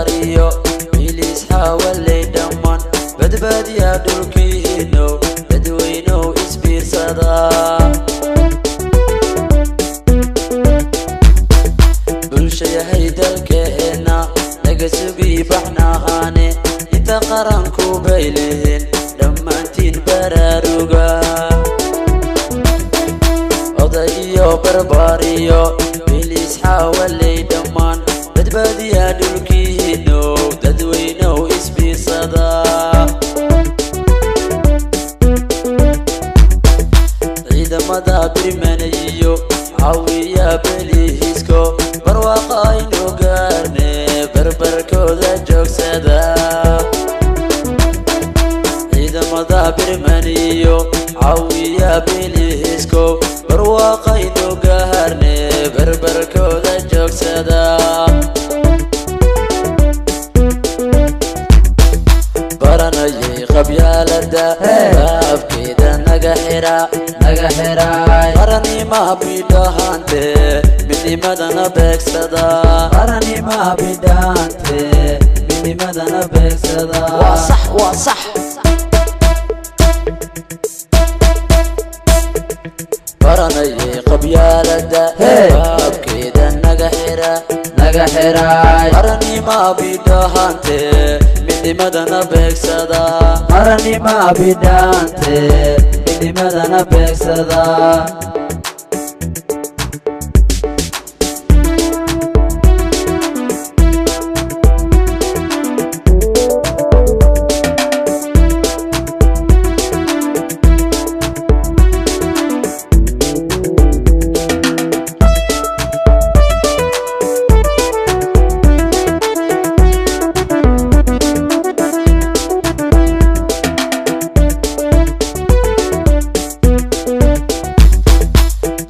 barbaariyo bilis xawalay dhammaan badbaadiya dhulkiino dadweynow isbiirsada bulshayahay dalkeena naga sugi baxnahaane inta qaranku bay lehiin dhammaantiin baraaruga oday iyo barbaariyo bilis xawalay dhammaan badbaadiya dhulkiino dadweynow isbiirsada ciidamada birmanayo caawiya belihiisko barwaaqa aynu gaarne barbarkooda joogsada ciidamada birmaniyo caawiya belihiisko barwaaqa aynu gaarne barbarkooda joogsada baranayay qabyaalada baabkeeda naga xira qaranima bidhahante midnimadana beegsada qaranima bidhahante midnimadana beegsada waa sax baranayay qabyaalada baabkeeda naga xira qaranima bidhahante midnimadana beegsada qaranima bidhahante midnimadana beegsada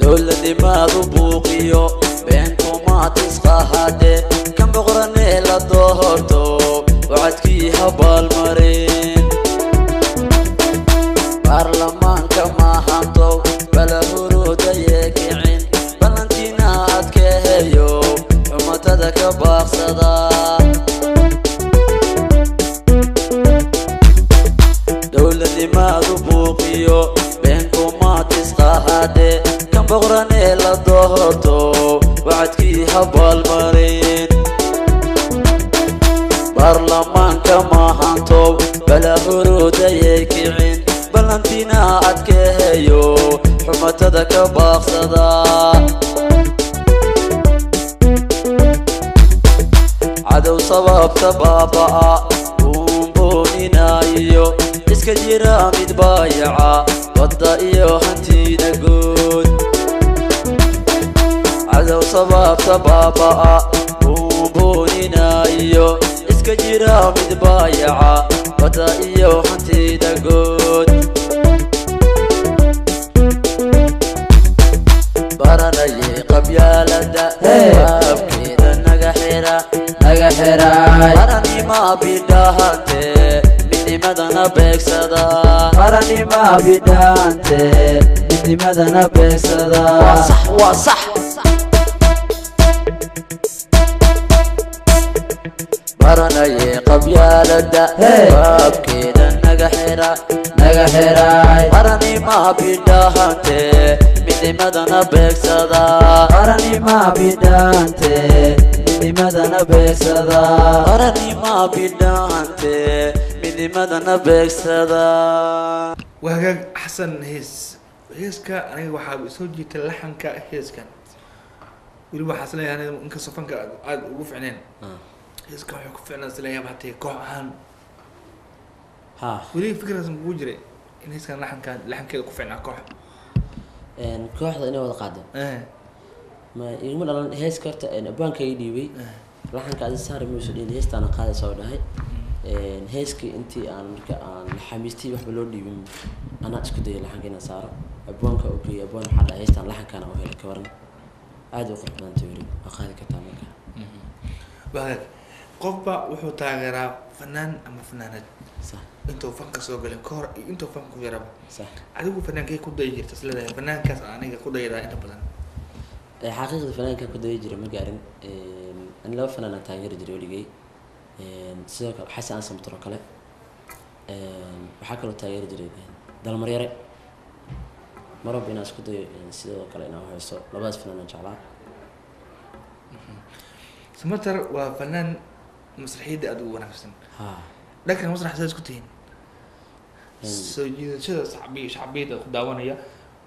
dowladnimadu buuqiyo beenkuma tisqahade kan boqorane la doorto wacadkii habaalmarin baarlamaanka mahanto bala huruudaye kicin ballantiina adkeeyo xumatada ka baaqsada dowladnimadu buuqiyo beenkuma tisqahade boqorane la doorto wacadkii habaalmarin baarlamaanka mahanto bala huruudaye kicin ballantiina adkeeyo xumatada ka baaqsada cadow sababta baaba'a buunbuuninayo iska jira mid baayaca wadda iyo hantida guud cadow sababta baaba'a buunbuuninayo iska jira mid baayaca wadda iyo hantida guud baranayay qabyaalada baabkeeda naga xira qaranima bidhahante midnimadana beegsada qaranima bidhahante midnimadana beegsada waa sax baranayay qabyaalada baabkeeda naga xira qaranima bidhahante midnimadana beegsada qaranima bidhahante midnimadana beegsada qaranima bidhahante midnimadana beegsada وهاجا حسن هيسكا أنا وحاب سوجي تلحنك هيسكا ولو حسنا يعني إنك صفنك عاد وقف عنين هيسكا وقف عنا سلايا بعتي كوعان ها ولي فكرة موجرة إن هيسكا لحن كده وقف عنا كوع إن كوع هذا إنه وضع قادم ما يقول أنا هيسكرت إن بانك يديوي لحن كده صار مسؤولين هيست أنا قاعد أسوي ده heeskii intii aan marka aan xamiistii wax loo dhiibin ana isku day laxankeena saaro abwaanka oo geeyo abwaan waxa heestan laxankaana oo helo ka waran aad u qurxoon tiiri aqaadi ka taamaka baad qofba wuxuu taageeraa fanaan ama fanaanad صح intuu fanka soo galay koor intuu fanku yaraba صح adigu fanaankay ku day jirta isleedahay fanaankaas aniga ku daydaa inta badan xaqiiqda fanaanka ku day jiray ma gaarin in laba fanaan taageer jiray waligay sidoo kale xasan aan samtro kale waxaa kaloo taageeri jiray dalmaryare marab inaan isku dayo sidoo kale inaan hayso labadaas fanaan jeclaa samatar waa fanaan masraxiyadda aad ugu wanaagsan ha dhanka masrax saas ku tihiin soo jiidashada shacbiyada ku daawanaya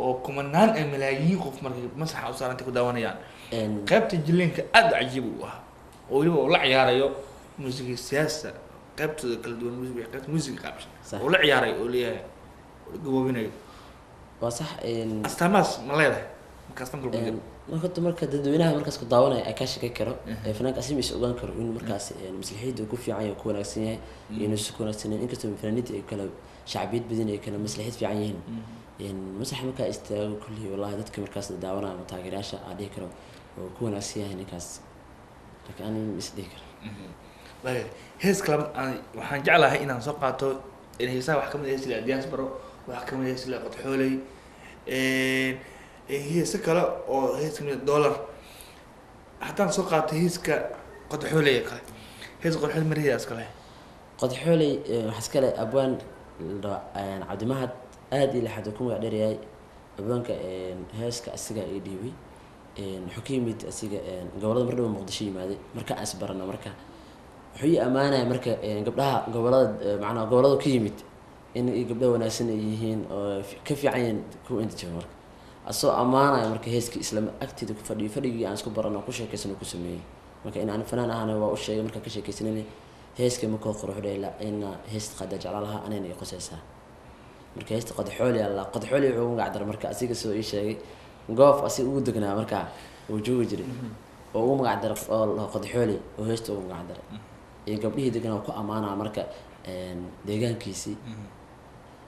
oo kumanaan ay malaayiin qof markay masraxa u saarantay ku daawanayaan qaybta jileenka aad cajiib u ah oo weliba uu la ciyaarayo muusiga siyaasa qaybtooda kala duwan qaybta muusiga qaabshan oo la ciyaaray oo leeyahay gaboobinayo waa sax astaamaas ma leedahay markaas tan kulku marka dadweynaha markaas ku daawanaya ay ka shaqey karo fanaanka asii is ogaan karo in markaas maslaxiyada ku fiican yahay ku wanaagsan yahay inuu si wanaagsan inkastoo fanaanida ay kala shacbiyad badan ay kala maslaxiyad fiican yihiin masrax markaa istaago kulli wallahi dadka markaas daawanaya ama taageerayaasha aan dhihi karo oo ku wanaagsan yahay ninkaas laakiin aan is dhihi karo heeska labaad waxaan jeclahay inaan soo qaato in heesaha wax kamid ah sida diaspora wax kamid ah sida qodxooley heesa kale oo hees kamid dollar haddaan soo qaato heeska qodxooley kale hees qodxooley maridaas kale qodxooley waxaa iskale abwaan cabdimahad aad iyo laxad ku magac dheeryahay abwaanka heeska asiga ay dhiibay wuxuu ka yimid asiga gobolada mar dhow muqdisho yimaaday marka aan isbarana marka wuxuu ii ammaanaya marka gabdhaha gobolada macnaha gobolada ka yimid in gabdho wanaagsan ay yihiin oo ka fiican yihiin kuwa inta jooga marka asoo ammaanaya marka heeskii isla agteeda ku fadhiyo fadhigii aan isku barano ku sheekaysano ku sameeyey marka in aan fanaan ahana waa u sheegay marka ka sheekaysanayna heeska ma koo quruxda ilaa in heesta qada jeclaan lahaa anayna i qosaysaa marka heesta qodxooli alla qodxooli wuxuu ugu magacdaray marka asiga soo ii sheegay goof asiga ugu degnaa markaa uu joogi jiray oo ugu magacdaray oo qodxooli oo heesta ugu magacdaray iyo gabdhihii deganaa ku ammaanaa marka deegaankiisii